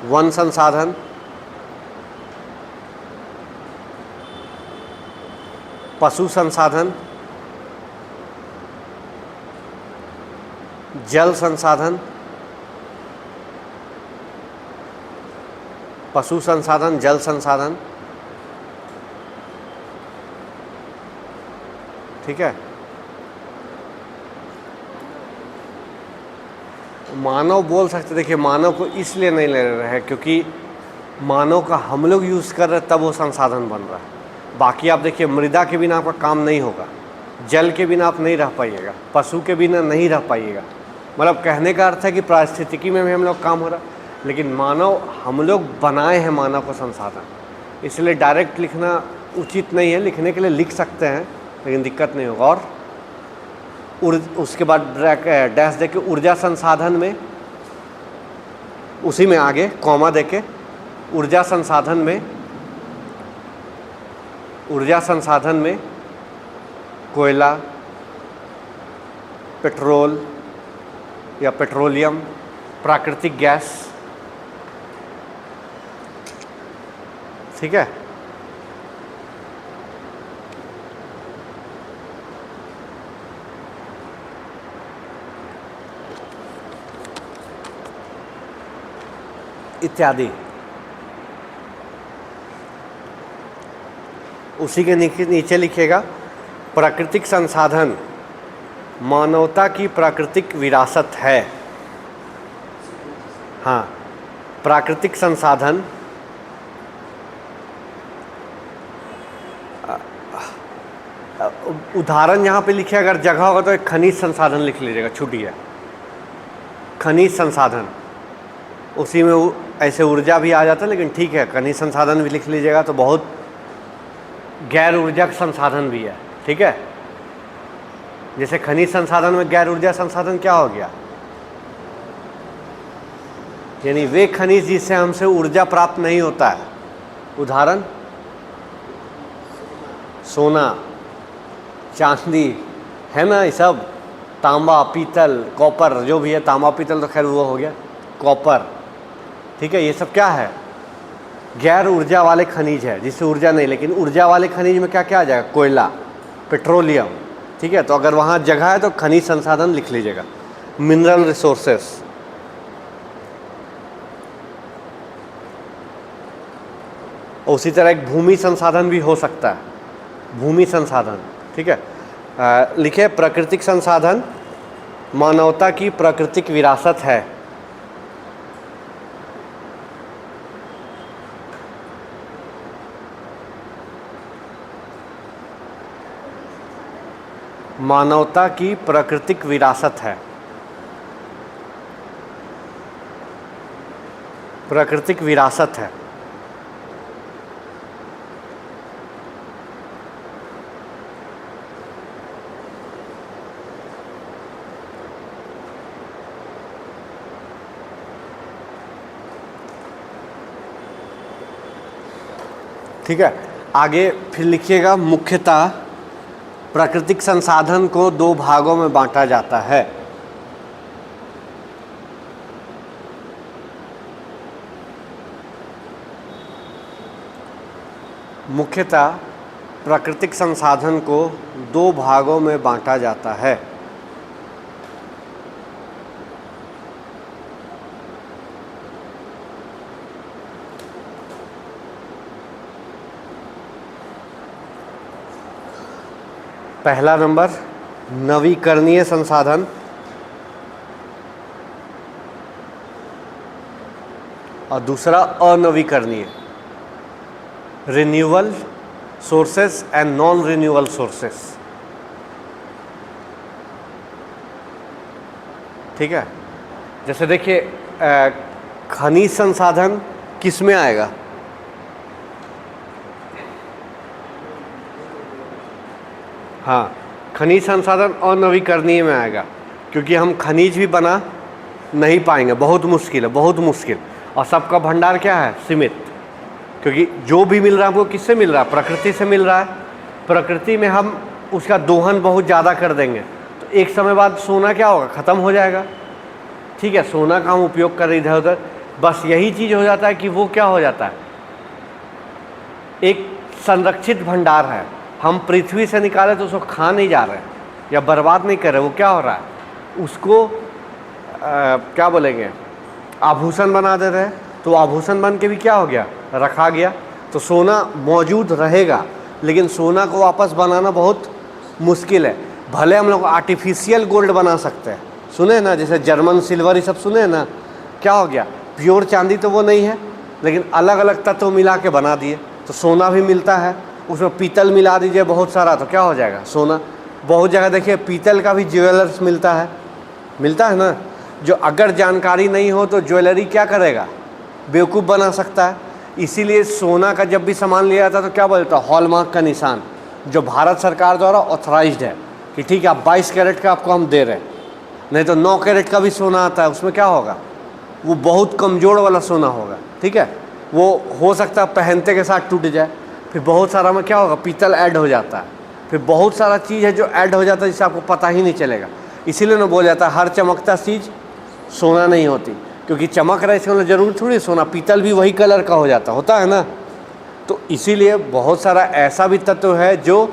One संसाधन, पशु संसाधन, जल संसाधन, पशु संसाधन, जल संसाधन। ठीक है। मानव बोल सकते, देखिए मानव को इसलिए नहीं ले रहे हैं क्योंकि मानव का हम लोग यूज़ कर रहे तब वो संसाधन बन रहा है। बाकी आप देखिए मृदा के बिना आपका काम नहीं होगा, जल के बिना आप नहीं रह पाइएगा, पशु के बिना नहीं रह पाइएगा। मतलब कहने का अर्थ है कि पारिस्थितिकी में भी हम लोग काम हो रहा है, लेकिन मानव हम लोग बनाए हैं मानव को संसाधन, इसलिए डायरेक्ट लिखना उचित नहीं है। लिखने के लिए लिख सकते हैं लेकिन दिक्कत नहीं होगा। और उसके बाद डैश देके ऊर्जा संसाधन में, उसी में आगे कॉमा देके ऊर्जा संसाधन में कोयला, पेट्रोल या पेट्रोलियम, प्राकृतिक गैस। ठीक है। इत्यादि। उसी के नीचे लिखिएगा प्राकृतिक संसाधन मानवता की प्राकृतिक विरासत है। हाँ, प्राकृतिक संसाधन उदाहरण यहाँ पे लिखे, अगर जगह होगा तो एक खनिज संसाधन लिख लीजिएगा, छूट गया खनिज संसाधन। उसी में ऐसे ऊर्जा भी आ जाता है, लेकिन ठीक है खनिज संसाधन भी लिख लीजिएगा तो बहुत गैर ऊर्जा संसाधन भी है। ठीक है। जैसे खनिज संसाधन में गैर ऊर्जा संसाधन क्या हो गया, यानी वे खनिज जिससे हमसे ऊर्जा प्राप्त नहीं होता है। उदाहरण सोना, चांदी है ना, ये सब तांबा, पीतल, कॉपर, जो भी है, तांबा पीतल तो खैर वो हो गया, कॉपर। ठीक है। ये सब क्या है, गैर ऊर्जा वाले खनिज है, जिससे ऊर्जा नहीं। लेकिन ऊर्जा वाले खनिज में क्या क्या आ जाएगा, कोयला, पेट्रोलियम। ठीक है। तो अगर वहाँ जगह है तो खनिज संसाधन लिख लीजिएगा, मिनरल रिसोर्सेस। उसी तरह एक भूमि संसाधन भी हो सकता है, भूमि संसाधन। ठीक है। लिखे प्राकृतिक संसाधन मानवता की प्राकृतिक विरासत है। मानवता की प्राकृतिक विरासत है। प्राकृतिक विरासत है। ठीक है। आगे फिर लिखिएगा मुख्यतः प्राकृतिक संसाधन को दो भागों में बांटा जाता है। मुख्यतः प्राकृतिक संसाधन को दो भागों में बांटा जाता है। पहला नंबर नवीकरणीय संसाधन, और दूसरा अनवीकरणीय, renewal sources and non renewal sources. ठीक है। जैसे देखिए खनिज संसाधन किस में आएगा, हाँ, खनिज संसाधन अनवीकरणीय में आएगा, क्योंकि हम खनिज भी बना नहीं पाएंगे, बहुत मुश्किल है, बहुत मुश्किल। और सबका भंडार क्या है, सीमित, क्योंकि जो भी मिल रहा है हमको किससे मिल रहा है, प्रकृति से मिल रहा है। प्रकृति में हम उसका दोहन बहुत ज़्यादा कर देंगे तो एक समय बाद सोना क्या होगा, ख़त्म हो जाएगा। ठीक है। सोना का हम उपयोग कर रहे इधर उधर, बस यही चीज़ हो जाता है कि वो क्या हो जाता है, एक संरक्षित भंडार है। हम पृथ्वी से निकाले तो उसको खा नहीं जा रहे या बर्बाद नहीं कर रहे, वो क्या हो रहा है, उसको क्या बोलेंगे, आभूषण बना दे रहे हैं। तो आभूषण बन के भी क्या हो गया, रखा गया। तो सोना मौजूद रहेगा, लेकिन सोना को वापस बनाना बहुत मुश्किल है। भले हम लोग आर्टिफिशियल गोल्ड बना सकते हैं, सुने ना, जैसे जर्मन सिल्वर ये सब सुने ना, क्या हो गया, प्योर चांदी तो वो नहीं है, लेकिन अलग अलग तत्व मिला के बना दिए। तो सोना भी मिलता है, उसमें पीतल मिला दीजिए बहुत सारा, तो क्या हो जाएगा, सोना। बहुत जगह देखिए पीतल का भी ज्वेलर्स मिलता है ना। जो अगर जानकारी नहीं हो तो ज्वेलरी क्या करेगा, बेवकूफ़ बना सकता है। इसीलिए सोना का जब भी सामान लिया जाता है तो क्या बोलता है, हॉलमार्क का निशान, जो भारत सरकार द्वारा ऑथराइज्ड है कि ठीक है आप 22 कैरेट का आपको हम दे रहे हैं। नहीं तो 9 कैरेट का भी सोना आता है, उसमें क्या होगा, वो बहुत कमज़ोर वाला सोना होगा, ठीक है, वो हो सकता है पहनते के साथ टूट जाए। फिर बहुत सारा में क्या होगा, पीतल ऐड हो जाता है, फिर बहुत सारा चीज़ है जो ऐड हो जाता है जिससे आपको पता ही नहीं चलेगा। इसीलिए ना बोल जाता है हर चमकता चीज़ सोना नहीं होती, क्योंकि चमक रहा है इसका मतलब जरूर थोड़ी सोना, पीतल भी वही कलर का हो जाता होता है ना। तो इसीलिए बहुत सारा ऐसा भी तत्व है जो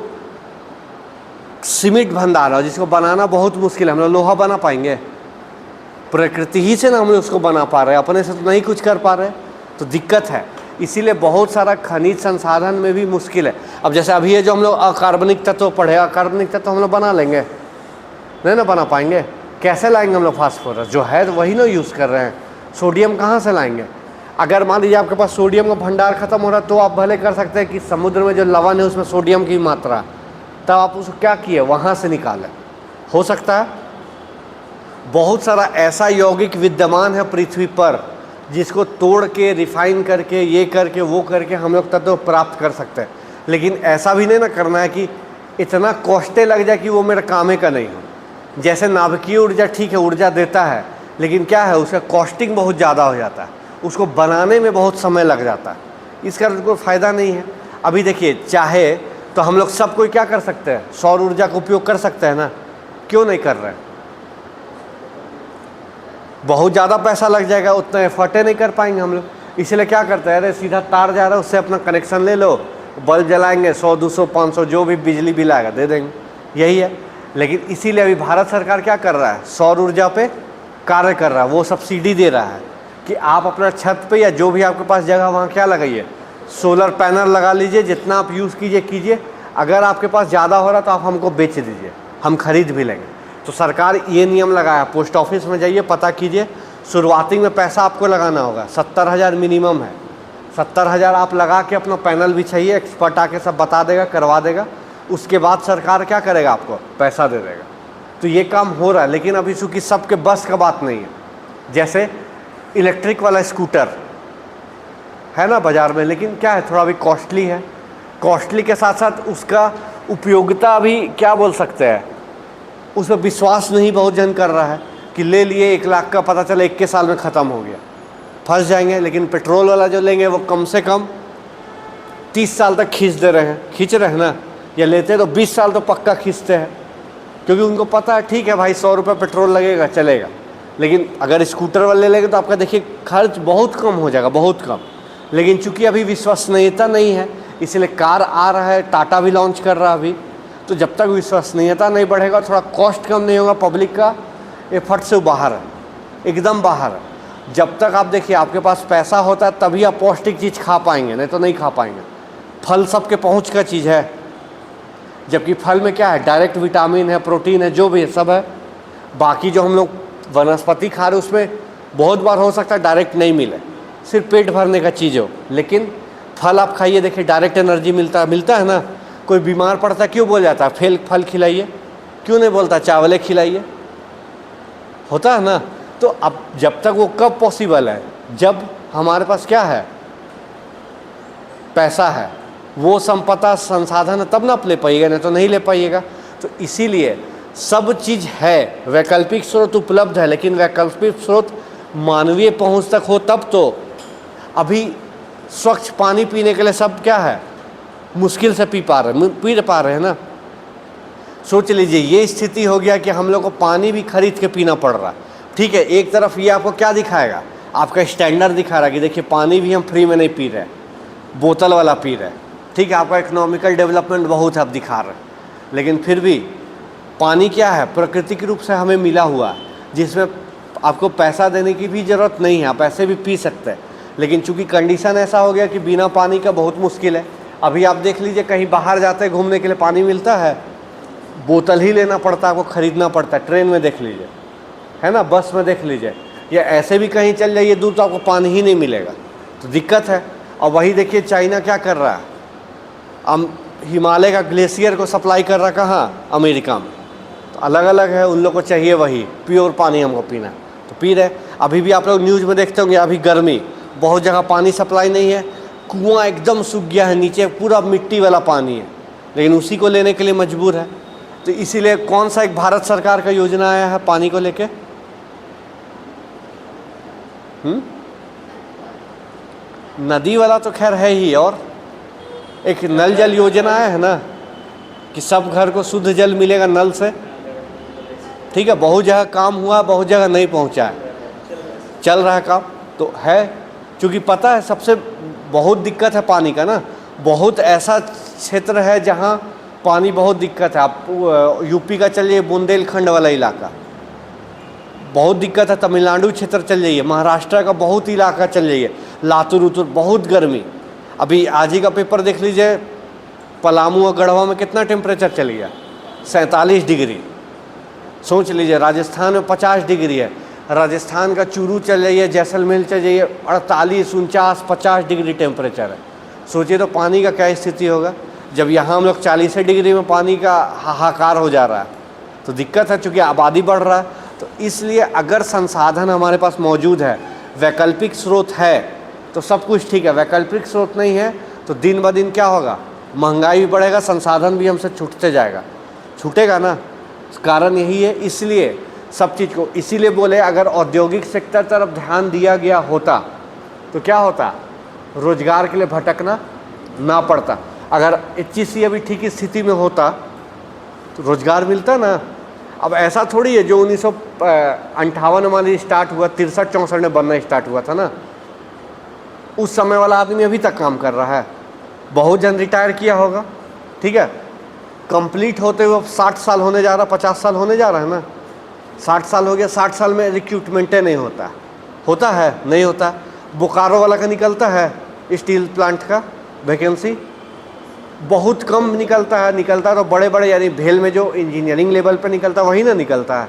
सीमित भंडार है, जिसको बनाना बहुत मुश्किल है। हम लोग लोहा बना पाएंगे, प्रकृति ही से ना हम लोग उसको बना पा रहे हैं, अपने से तो नहीं कुछ कर पा रहे, तो दिक्कत है। इसीलिए बहुत सारा खनिज संसाधन में भी मुश्किल है। अब जैसे अभी ये जो हम लोग अकार्बनिक तत्व पढ़े, अकार्बनिक तत्व हम लोग बना लेंगे, नहीं ना बना पाएंगे। कैसे लाएंगे हम लोग फास्फोरस, जो है तो वही ना यूज़ कर रहे हैं। सोडियम कहाँ से लाएंगे? अगर मान लीजिए आपके पास सोडियम का भंडार खत्म हो रहा है तो आप भले कर सकते हैं कि समुद्र में जो लवण है उसमें सोडियम की मात्रा, तब आप उसको क्या किए, वहाँ से निकालें, हो सकता है। बहुत सारा ऐसा यौगिक विद्यमान है पृथ्वी पर जिसको तोड़ के रिफाइन करके ये करके वो करके हम लोग तत्व प्राप्त कर सकते हैं। लेकिन ऐसा भी नहीं ना करना है कि इतना कॉस्टे लग जाए कि वो मेरे कामे का नहीं हो। जैसे नाभिकीय ऊर्जा ठीक है, ऊर्जा देता है, लेकिन क्या है उसका कॉस्टिंग बहुत ज़्यादा हो जाता है, उसको बनाने में बहुत समय लग जाता है, इसका कोई फ़ायदा नहीं है। अभी देखिए चाहे तो हम लोग सब कोई क्या कर सकते हैं, सौर ऊर्जा का उपयोग कर सकते हैं ना, क्यों नहीं कर रहे हैं? बहुत ज़्यादा पैसा लग जाएगा, उतना एफर्टे नहीं कर पाएंगे हम लोग। इसलिए क्या करते हैं, अरे सीधा तार जा रहा है उससे अपना कनेक्शन ले लो, बल्ब जलाएंगे, 100 200 500 जो भी बिजली बिल आएगा दे देंगे, यही है। लेकिन इसीलिए अभी भारत सरकार क्या कर रहा है, सौर ऊर्जा पे कार्य कर रहा है, वो सब्सिडी दे रहा है कि आप अपना छत पे या जो भी आपके पास जगह वहाँ क्या लगाइए, सोलर पैनल लगा लीजिए, जितना आप यूज़ कीजिए। अगर आपके पास ज़्यादा हो रहा तो आप हमको बेच दीजिए, हम खरीद भी लेंगे। तो सरकार ये नियम लगाया, पोस्ट ऑफिस में जाइए पता कीजिए, शुरुआती में पैसा आपको लगाना होगा, 70,000 मिनिमम है। 70,000 आप लगा के अपना पैनल बिछाइए, एक्सपर्ट आके सब बता देगा, करवा देगा, उसके बाद सरकार क्या करेगा, आपको पैसा दे देगा। तो ये काम हो रहा है, लेकिन अभी चूँकि सबके बस का बात नहीं है। जैसे इलेक्ट्रिक वाला स्कूटर है ना बाज़ार में, लेकिन क्या है थोड़ा अभी कॉस्टली है, कॉस्टली के साथ साथ उसका उपयोगिता भी क्या बोल सकते हैं, उस पर विश्वास नहीं बहुत जन कर रहा है कि ले लिए 1 लाख का, पता चला 21 साल में ख़त्म हो गया, फंस जाएंगे। लेकिन पेट्रोल वाला जो लेंगे वो कम से कम 30 साल तक खींच रहे हैं ना, या लेते तो 20 साल तो पक्का खींचते हैं, क्योंकि उनको पता है ठीक है भाई 100 रुपये पेट्रोल लगेगा चलेगा। लेकिन अगर स्कूटर वाले ले लेंगे तो आपका देखिए खर्च बहुत कम हो जाएगा, बहुत कम। लेकिन चूंकि अभी विश्वसनीयता नहीं है, इसलिए कार आ रहा है, टाटा भी लॉन्च कर रहा है अभी, तो जब तक विश्वसनीयता नहीं बढ़ेगा, थोड़ा कॉस्ट कम नहीं होगा, पब्लिक का एफर्ट से बाहर है, एकदम बाहर है। जब तक आप देखिए आपके पास पैसा होता है तभी आप पौष्टिक चीज़ खा पाएंगे, नहीं तो नहीं खा पाएंगे। फल सबके पहुंच का चीज़ है, जबकि फल में क्या है, डायरेक्ट विटामिन है, प्रोटीन है, जो भी है सब है। बाकी जो हम लोग वनस्पति खा रहे उसमें बहुत बार हो सकता है डायरेक्ट नहीं मिले, सिर्फ पेट भरने का चीज़ हो। लेकिन फल आप खाइए, देखिए डायरेक्ट एनर्जी मिलता है ना। कोई बीमार पड़ता है क्यों बोल जाता है फल खिलाइए, क्यों नहीं बोलता चावले खिलाइए, होता है ना। तो अब जब तक वो कब पॉसिबल है, जब हमारे पास क्या है, पैसा है, वो संपदा संसाधन है, तब ना आप ले पाइएगा, नहीं तो नहीं ले पाइएगा। तो इसीलिए सब चीज़ है, वैकल्पिक स्रोत उपलब्ध है, लेकिन वैकल्पिक स्रोत मानवीय पहुंच तक हो तब तो। अभी स्वच्छ पानी पीने के लिए सब क्या है, मुश्किल से पी पा रहे हैं ना। सोच लीजिए ये स्थिति हो गया कि हम लोग को पानी भी खरीद के पीना पड़ रहा है। ठीक है, एक तरफ ये आपको क्या दिखाएगा, आपका स्टैंडर्ड दिखा रहा है कि देखिए पानी भी हम फ्री में नहीं पी रहे, बोतल वाला पी रहे, ठीक है। आपका इकोनॉमिकल डेवलपमेंट बहुत है, आप दिखा रहे हैं, लेकिन फिर भी पानी क्या है, प्राकृतिक रूप से हमें मिला हुआ है, जिसमें आपको पैसा देने की भी ज़रूरत नहीं है, आप ऐसे भी पी सकते हैं। लेकिन चूंकि कंडीशन ऐसा हो गया कि बिना पानी का बहुत मुश्किल है। अभी आप देख लीजिए, कहीं बाहर जाते हैं घूमने के लिए, पानी मिलता है, बोतल ही लेना पड़ता है, आपको ख़रीदना पड़ता है। ट्रेन में देख लीजिए, है ना, बस में देख लीजिए, या ऐसे भी कहीं चल जाइए दूर तो आपको पानी ही नहीं मिलेगा, तो दिक्कत है। और वही देखिए चाइना क्या कर रहा है, हिमालय का ग्लेशियर को सप्लाई कर रहा कहाँ, अमेरिका में। तो अलग अलग है, उन लोग को चाहिए वही प्योर पानी हमको पीना, तो पी रहे। अभी भी आप लोग न्यूज़ में देखते होंगे, अभी गर्मी, बहुत जगह पानी सप्लाई नहीं है, कुआं एकदम सूख गया है, नीचे पूरा मिट्टी वाला पानी है, लेकिन उसी को लेने के लिए मजबूर है। तो इसीलिए कौन सा एक भारत सरकार का योजना आया है पानी को लेके, नदी वाला तो खैर है ही, और एक नल जल योजना है ना, कि सब घर को शुद्ध जल मिलेगा नल से, ठीक है। बहुत जगह काम हुआ, बहुत जगह नहीं पहुंचा है, चल रहा है काम तो है। क्योंकि पता है सबसे बहुत दिक्कत है पानी का ना, बहुत ऐसा क्षेत्र है जहां पानी बहुत दिक्कत है। आप यूपी का चलिए, बुंदेलखंड वाला इलाका बहुत दिक्कत है, तमिलनाडु क्षेत्र चल जाइए, महाराष्ट्र का बहुत इलाका चल जाइए, लातूर उतूर बहुत गर्मी। अभी आज ही का पेपर देख लीजिए, पलामू और गढ़वा में कितना टेम्परेचर चल गया, 47 डिग्री। सोच लीजिए, राजस्थान में 50 डिग्री है, राजस्थान का चूरू चल जाइए, जैसलमेर चल जाइए, 48, 49, 50 डिग्री टेम्परेचर है। सोचिए तो पानी का क्या स्थिति होगा, जब यहाँ हम लोग 40 डिग्री में पानी का हाहाकार हो जा रहा है, तो दिक्कत है। चूँकि आबादी बढ़ रहा है, तो इसलिए अगर संसाधन हमारे पास मौजूद है, वैकल्पिक स्रोत है, तो सब कुछ ठीक है। वैकल्पिक स्रोत नहीं है तो दिन ब दिन क्या होगा, महंगाई भी बढ़ेगा, संसाधन भी हमसे छूटते जाएगा, छूटेगा ना। कारण यही है, इसलिए सब चीज़ को इसीलिए बोले, अगर औद्योगिक सेक्टर तरफ ध्यान दिया गया होता तो क्या होता, रोजगार के लिए भटकना ना पड़ता। अगर HEC अभी ठीक स्थिति में होता तो रोजगार मिलता ना। अब ऐसा थोड़ी है, जो 1958 वाली स्टार्ट हुआ, 63-64 में बनना स्टार्ट हुआ था ना, उस समय वाला आदमी अभी तक काम कर रहा है। बहुत जन रिटायर किया होगा, ठीक है, कंप्लीट होते हुए 60 साल होने जा रहा, 50 साल होने जा रहा है ना, 60 साल हो गया। 60 साल में रिक्रूटमेंटे नहीं होता, होता है नहीं होता। बोकारो वाला का निकलता है, स्टील प्लांट का वैकेंसी बहुत कम निकलता है, निकलता तो बड़े बड़े, यानी भेल में जो इंजीनियरिंग लेवल पे निकलता है वही ना निकलता है।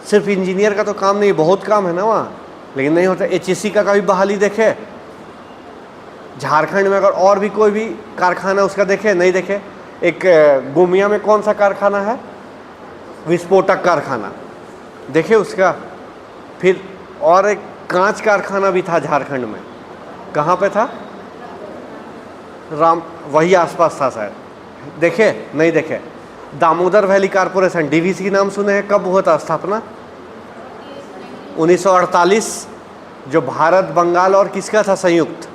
सिर्फ इंजीनियर का तो काम नहीं, बहुत काम है ना वहाँ, लेकिन नहीं होता। HEC का कभी बहाली देखे झारखंड में, अगर और भी कोई भी कारखाना उसका देखे, नहीं देखे। एक गोमिया में कौन सा कारखाना है, विस्फोटक कारखाना देखे उसका। फिर और एक कांच कारखाना भी था झारखंड में, कहाँ पे था, वही आसपास था शायद, देखे नहीं देखे। दामोदर वैली कारपोरेशन, DVC की नाम सुने हैं, कब हुआ था स्थापना, 1948, जो भारत बंगाल और किसका था संयुक्त,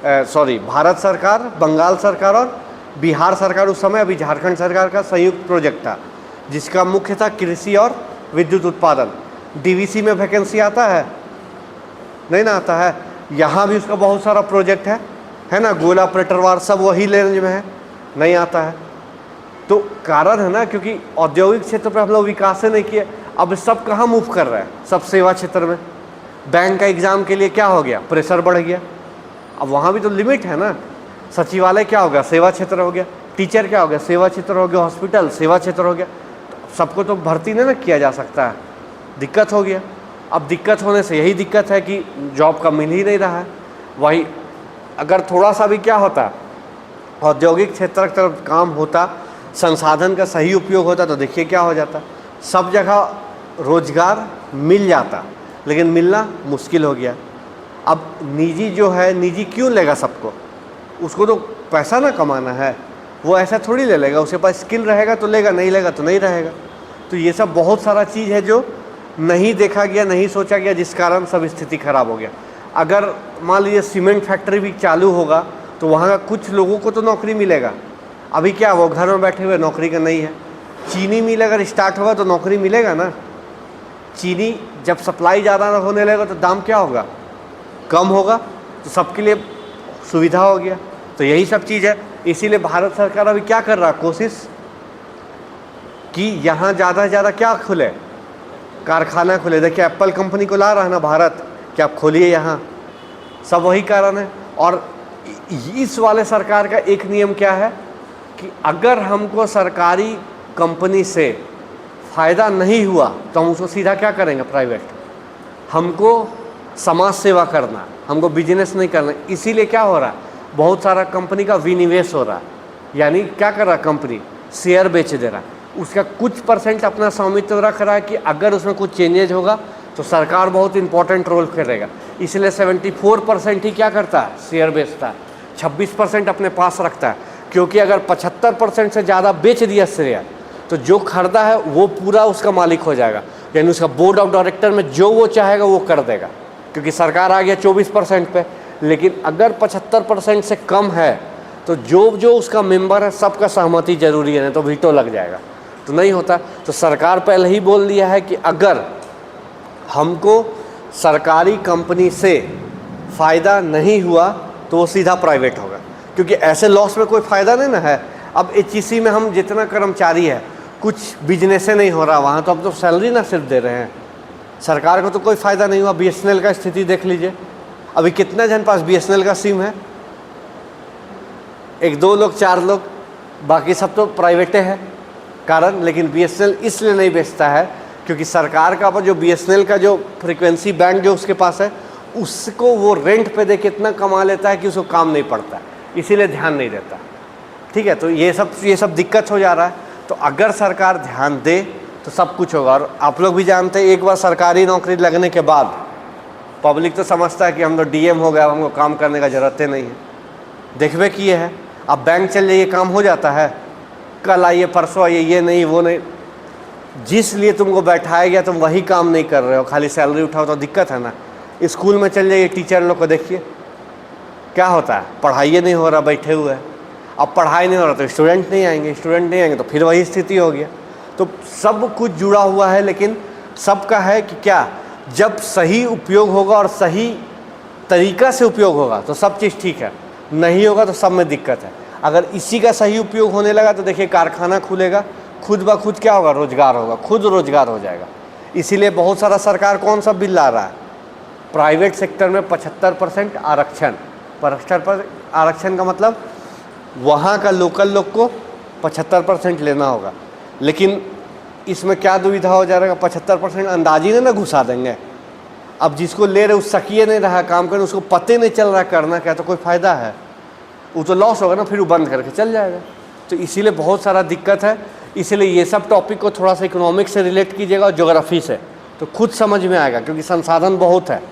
भारत सरकार, बंगाल सरकार और बिहार सरकार, उस समय अभी झारखंड सरकार का संयुक्त प्रोजेक्ट था, जिसका मुख्य था कृषि और विद्युत उत्पादन। DVC में वैकेंसी आता है, नहीं ना आता है। यहाँ भी उसका बहुत सारा प्रोजेक्ट है ना, गोला प्रेटरवार सब वही रेंज में है, नहीं आता है। तो कारण है ना, क्योंकि औद्योगिक क्षेत्र पर हम लोग विकास नहीं किए। अब सब कहाँ मूव कर रहा है, सब सेवा क्षेत्र में। बैंक का एग्ज़ाम के लिए क्या हो गया, प्रेशर बढ़ गया, अब वहाँ भी तो लिमिट है ना। सचिवालय क्या हो गया, सेवा क्षेत्र हो गया। टीचर क्या हो गया, सेवा क्षेत्र हो गया। हॉस्पिटल सेवा क्षेत्र हो गया। तो सबको तो भर्ती नहीं ना किया जा सकता है, दिक्कत हो गया। अब दिक्कत होने से यही दिक्कत है कि जॉब का मिल ही नहीं रहा है। वही अगर थोड़ा सा भी क्या होता, औद्योगिक क्षेत्र की तरफ काम होता, संसाधन का सही उपयोग होता, तो देखिए क्या हो जाता, सब जगह रोजगार मिल जाता, लेकिन मिलना मुश्किल हो गया। अब निजी जो है, निजी क्यों लेगा सबको, उसको तो पैसा ना कमाना है, वो ऐसा थोड़ी ले लेगा। उसके पास स्किल रहेगा तो लेगा, नहीं लेगा तो नहीं रहेगा। तो ये सब बहुत सारा चीज़ है जो नहीं देखा गया, नहीं सोचा गया, जिस कारण सब स्थिति खराब हो गया। अगर मान लीजिए सीमेंट फैक्ट्री भी चालू होगा तो वहाँ का कुछ लोगों को तो नौकरी मिलेगा। अभी क्या वो घर में बैठे हुए, नौकरी का नहीं है। चीनी मिल अगर स्टार्ट होगा तो नौकरी मिलेगा ना, चीनी जब सप्लाई ज़्यादा होने लगेगा तो दाम क्या होगा, कम होगा, तो सबके लिए सुविधा हो गया। तो यही सब चीज़ है। इसीलिए भारत सरकार अभी क्या कर रहा है, कोशिश कि यहाँ ज़्यादा से ज़्यादा क्या खुले, कारखाना खुले। देखिए एप्पल कंपनी को ला रहा है ना भारत कि आप खोलिए यहाँ, सब वही कारण है। और इस वाले सरकार का एक नियम क्या है कि अगर हमको सरकारी कंपनी से फ़ायदा नहीं हुआ तो हम उसको सीधा क्या करेंगे, प्राइवेट। हमको समाज सेवा करना, हमको बिजनेस नहीं करना। इसीलिए क्या हो रहा है, बहुत सारा कंपनी का विनिवेश हो रहा है, यानी क्या कर रहा है, कंपनी शेयर बेच दे रहा है, उसका कुछ परसेंट अपना स्वामित्व रख रहा है कि अगर उसमें कुछ चेंजेज होगा तो सरकार बहुत इंपॉर्टेंट रोल करेगा। इसलिए 74% ही क्या करता है, शेयर बेचता है, 26% अपने पास रखता है। क्योंकि अगर 75% से ज़्यादा बेच दिया शेयर तो जो खरीदा है वो पूरा उसका मालिक हो जाएगा, यानी उसका बोर्ड ऑफ डायरेक्टर में जो वो चाहेगा वो कर देगा, क्योंकि सरकार आ गया 24% पे। लेकिन अगर 75% से कम है तो जो उसका मेंबर है सबका सहमति जरूरी है, नहीं तो वीटो लग जाएगा, तो नहीं होता। तो सरकार पहले ही बोल दिया है कि अगर हमको सरकारी कंपनी से फ़ायदा नहीं हुआ तो वो सीधा प्राइवेट होगा, क्योंकि ऐसे लॉस में कोई फ़ायदा नहीं ना है। अब एचईसी में हम जितना कर्मचारी है, कुछ बिजनेस नहीं हो रहा वहाँ, तो अब तो सैलरी ना सिर्फ दे रहे हैं, सरकार को तो कोई फ़ायदा नहीं हुआ। बीएसएनएल का स्थिति देख लीजिए, अभी कितना जन पास बीएसएनएल का सिम है, 1-2 लोग 4 लोग, बाकी सब तो प्राइवेटे है कारण। लेकिन बीएसएनएल इसलिए नहीं बेचता है क्योंकि सरकार का जो बीएसएनएल का जो फ्रीक्वेंसी बैंड जो उसके पास है उसको वो रेंट पे दे के इतना कमा लेता है कि उसको काम नहीं पड़ता, इसीलिए ध्यान नहीं देता। ठीक है, तो ये सब दिक्कत हो जा रहा है। तो अगर सरकार ध्यान दे तो सब कुछ होगा। और आप लोग भी जानते हैं, एक बार सरकारी नौकरी लगने के बाद पब्लिक तो समझता है कि हम तो डीएम हो गया, हमको काम करने का ज़रूरत नहीं है। देखबे किए है, अब बैंक चल जाइए काम हो जाता है, कल आइए परसों आइए, ये नहीं वो नहीं, जिस लिए तुमको बैठाया गया तुम वही काम नहीं कर रहे हो, खाली सैलरी उठाओ, तो दिक्कत है ना। स्कूल में चल जाइए, टीचर लोग को देखिए क्या होता है, पढ़ाई नहीं हो रहा, बैठे हुए हैं। अब पढ़ाई नहीं हो रहा तो स्टूडेंट नहीं आएंगे, तो फिर वही स्थिति हो गया। तो सब कुछ जुड़ा हुआ है, लेकिन सबका है कि क्या, जब सही उपयोग होगा और सही तरीका से उपयोग होगा तो सब चीज़ ठीक है, नहीं होगा तो सब में दिक्कत है। अगर इसी का सही उपयोग होने लगा तो देखिए कारखाना खुलेगा, खुद ब खुद क्या होगा, रोजगार होगा, खुद रोजगार हो जाएगा। इसीलिए बहुत सारा सरकार कौन सा बिल ला रहा है, प्राइवेट सेक्टर में 75% आरक्षण। आरक्षण का मतलब वहाँ का लोकल लोग को 75% लेना होगा। लेकिन इसमें क्या दुविधा हो जाएगा, 75% अंदाजी ना घुसा देंगे। अब जिसको ले रहे उस सकिए नहीं रहा काम करने, उसको पते नहीं चल रहा करना क्या, तो कोई फ़ायदा है, वो तो लॉस होगा ना, फिर वो बंद करके चल जाएगा। तो इसीलिए बहुत सारा दिक्कत है। इसीलिए ये सब टॉपिक को थोड़ा सा इकोनॉमिक्स से रिलेट कीजिएगा और ज्योग्राफी से, तो खुद समझ में आएगा, क्योंकि संसाधन बहुत है।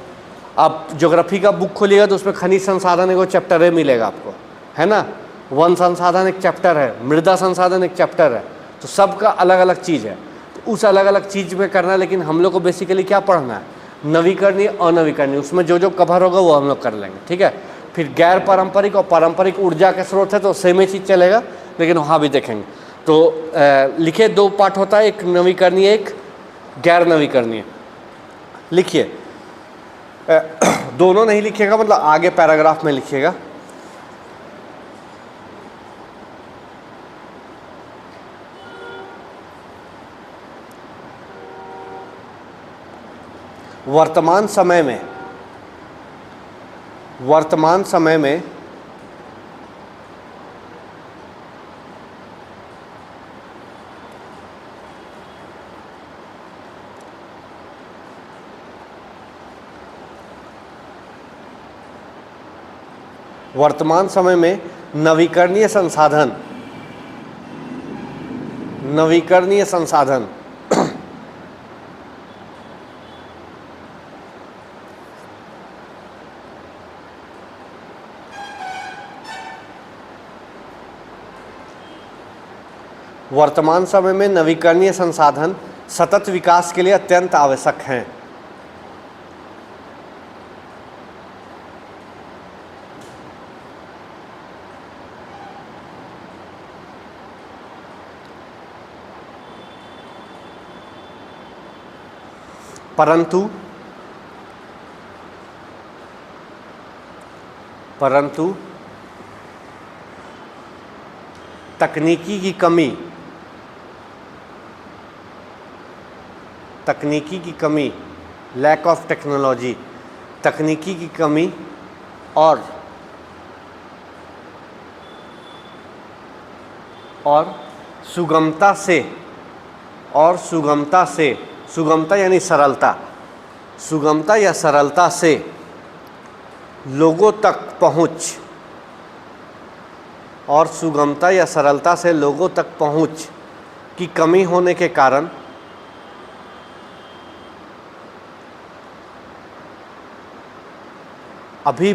आप ज्योग्राफी का बुक खोलिएगा तो उसमें खनिज संसाधन एगो चैप्टर है मिलेगा आपको, है ना, वन संसाधन एक चैप्टर है, मृदा संसाधन एक चैप्टर है, तो सबका अलग अलग चीज़ है। तो उस अलग अलग चीज़ में करना है। लेकिन हम लोग को बेसिकली क्या पढ़ना है, नवीकरणीय अनवीकरणीय, उसमें जो कवर होगा वो हम लोग कर लेंगे। ठीक है, फिर गैर पारंपरिक और पारंपरिक ऊर्जा के स्रोत है तो सेम ही चीज़ चलेगा, लेकिन वहाँ भी देखेंगे। तो लिखिए 2 पार्ट होता है, एक नवीकरणीय एक गैर नवीकरणीय। लिखिए दोनों नहीं लिखिएगा, मतलब आगे पैराग्राफ में लिखिएगा। वर्तमान समय में वर्तमान समय में नवीकरणीय संसाधन वर्तमान समय में नवीकरणीय संसाधन सतत विकास के लिए अत्यंत आवश्यक हैं। परंतु तकनीकी की कमी लैक ऑफ टेक्नोलॉजी, तकनीकी की कमी और सुगमता से सुगमता यानी सरलता, सुगमता या सरलता से लोगों तक पहुंच, और सुगमता या सरलता से लोगों तक पहुंच की कमी होने के कारण अभी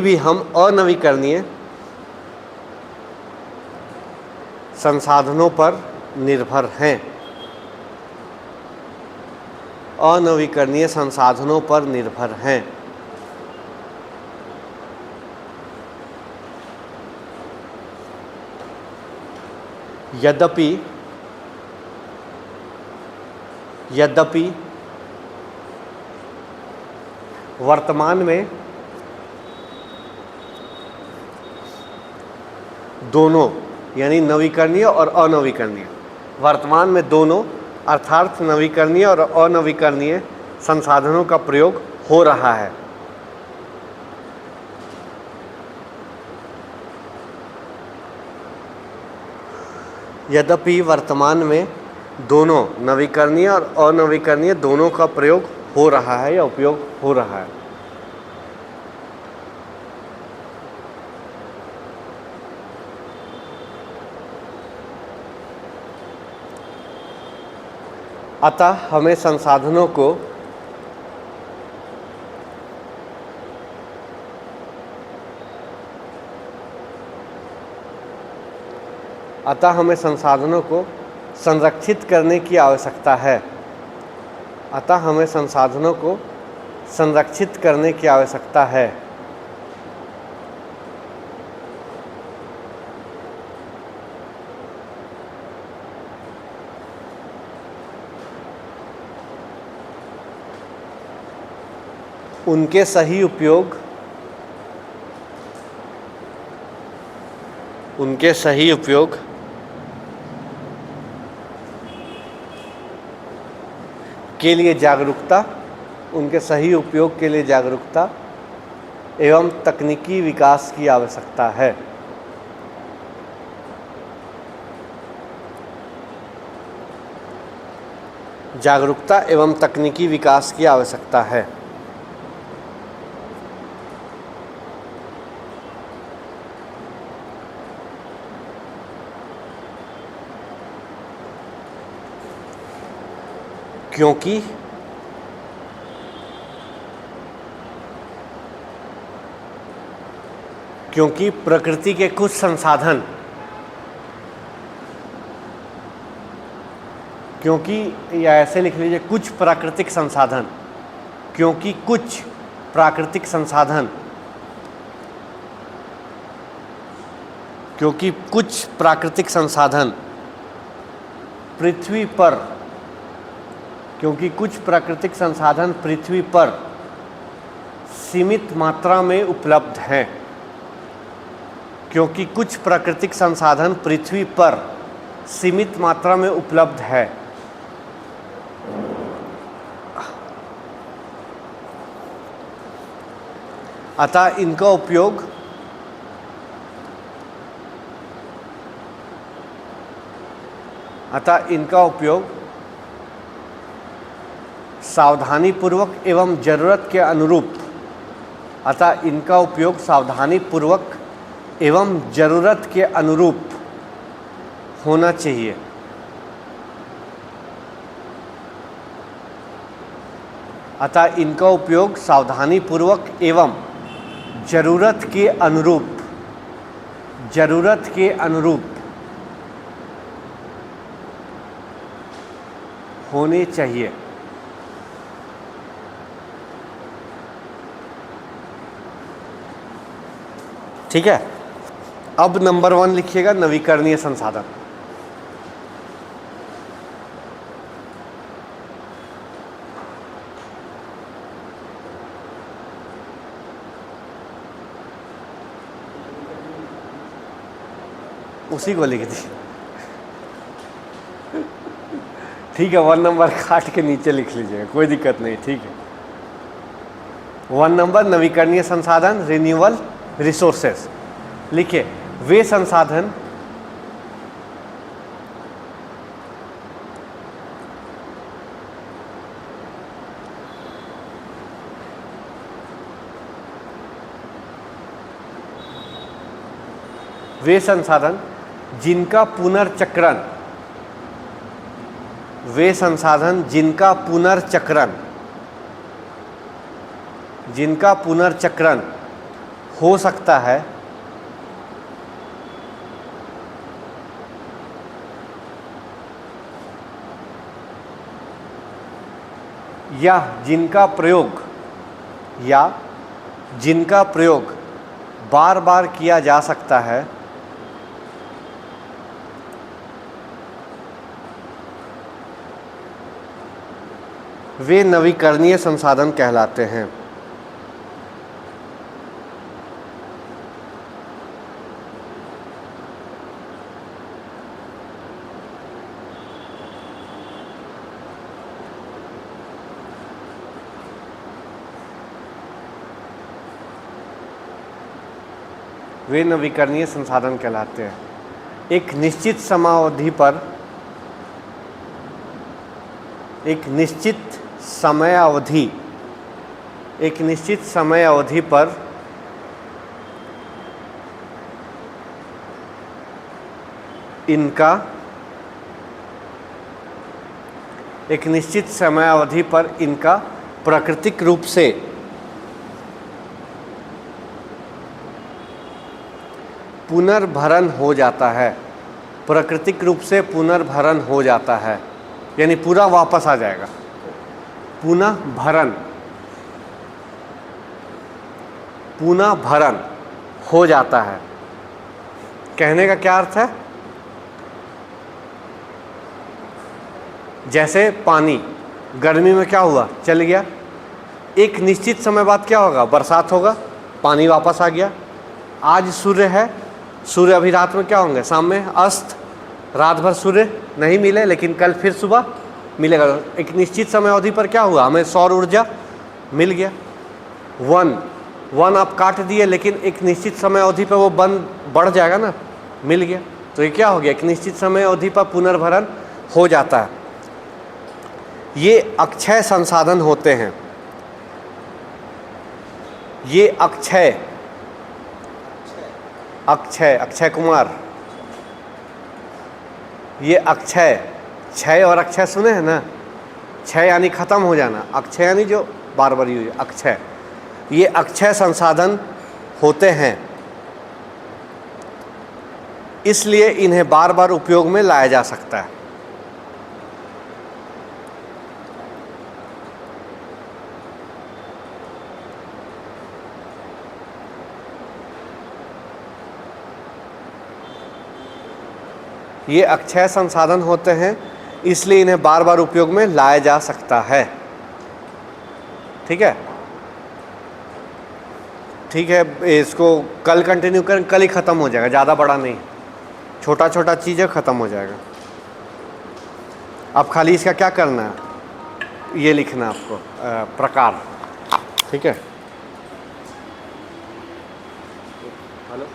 भी हम अनवीकरणीय संसाधनों पर निर्भर हैं, अनवीकरणीय संसाधनों पर निर्भर हैं। यद्यपि वर्तमान में दोनों यानी नवीकरणीय और अनवीकरणीय, वर्तमान में दोनों अर्थात नवीकरणीय और अनवीकरणीय संसाधनों का प्रयोग हो रहा है। यद्यपि वर्तमान में दोनों नवीकरणीय और अनवीकरणीय दोनों का प्रयोग हो रहा है या उपयोग हो रहा है। अतः हमें संसाधनों को संरक्षित करने की आवश्यकता है। अतः हमें संसाधनों को संरक्षित करने की आवश्यकता है। उनके सही उपयोग के लिए जागरूकता एवं तकनीकी विकास की आवश्यकता है। जागरूकता एवं तकनीकी विकास की आवश्यकता है। क्योंकि प्रकृति के कुछ संसाधन, या ऐसे लिख लीजिए कुछ प्राकृतिक संसाधन, क्योंकि कुछ प्राकृतिक संसाधन पृथ्वी पर सीमित मात्रा में उपलब्ध हैं। क्योंकि कुछ प्राकृतिक संसाधन पृथ्वी पर सीमित मात्रा में उपलब्ध है। अतः इनका उपयोग सावधानीपूर्वक एवं ज़रूरत के अनुरूप होना चाहिए। अतः इनका उपयोग सावधानीपूर्वक एवं ज़रूरत के अनुरूप होने चाहिए। ठीक है। अब नंबर 1 लिखिएगा, नवीकरणीय संसाधन। उसी को लिख दी, ठीक है। 1 नंबर काट के नीचे लिख लीजिएगा, कोई दिक्कत नहीं, ठीक है। 1 नंबर नवीकरणीय संसाधन, रिन्यूएबल रिसोर्सेस। लिखिए, वे संसाधन जिनका पुनर्चक्रण, वे संसाधन जिनका पुनर्चक्रण हो सकता है या जिनका प्रयोग बार बार किया जा सकता है, वे नवीकरणीय संसाधन कहलाते हैं। वे नवीकरणीय संसाधन कहलाते हैं। एक निश्चित समयावधि पर इनका प्राकृतिक रूप से पुनर्भरण हो जाता है। प्राकृतिक रूप से पुनर्भरण हो जाता है, यानी पूरा वापस आ जाएगा। पुनर्भरण हो जाता है। कहने का क्या अर्थ है? जैसे पानी गर्मी में क्या हुआ, चल गया, एक निश्चित समय बाद क्या होगा, बरसात होगा, पानी वापस आ गया। आज सूर्य है, सूर्य अभी रात में क्या होंगे, शाम में अस्त, रात भर सूर्य नहीं मिले, लेकिन कल फिर सुबह मिलेगा। एक निश्चित समय अवधि पर क्या हुआ, हमें सौर ऊर्जा मिल गया। 1 आप काट दिए, लेकिन एक निश्चित समय अवधि पर वो बढ़ जाएगा ना, मिल गया। तो ये क्या हो गया, एक निश्चित समय अवधि पर पुनर्भरण हो जाता है। ये अक्षय संसाधन होते हैं। ये अक्षय कुमार, ये क्षय और अक्षय सुने हैं ना। क्षय यानी खत्म हो जाना, अक्षय यानी जो बार बार यूज, अक्षय। ये अक्षय संसाधन होते हैं, इसलिए इन्हें बार बार उपयोग में लाया जा सकता है। ये अक्षय संसाधन होते हैं, इसलिए इन्हें बार बार उपयोग में लाया जा सकता है। ठीक है, ठीक है। इसको कल कंटिन्यू करें, कल ही ख़त्म हो जाएगा, ज़्यादा बड़ा नहीं, छोटा छोटा चीज़ें ख़त्म हो जाएगा। अब खाली इसका क्या करना है, ये लिखना आपको प्रकार। ठीक है, हेलो,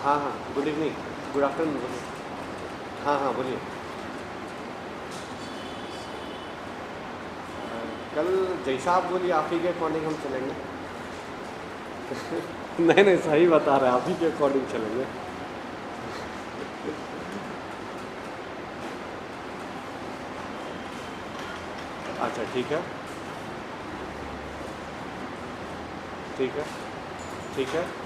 हाँ हाँ, गुड इवनिंग, गुड आफ्टरनून, बोलिए। हाँ हाँ बोलिए। कल जैसा आप बोलिए, आप ही के अकॉर्डिंग हम चलेंगे। नहीं नहीं, सही बता रहे हैं, आप ही के अकॉर्डिंग चलेंगे। अच्छा ठीक है, ठीक है, ठीक है।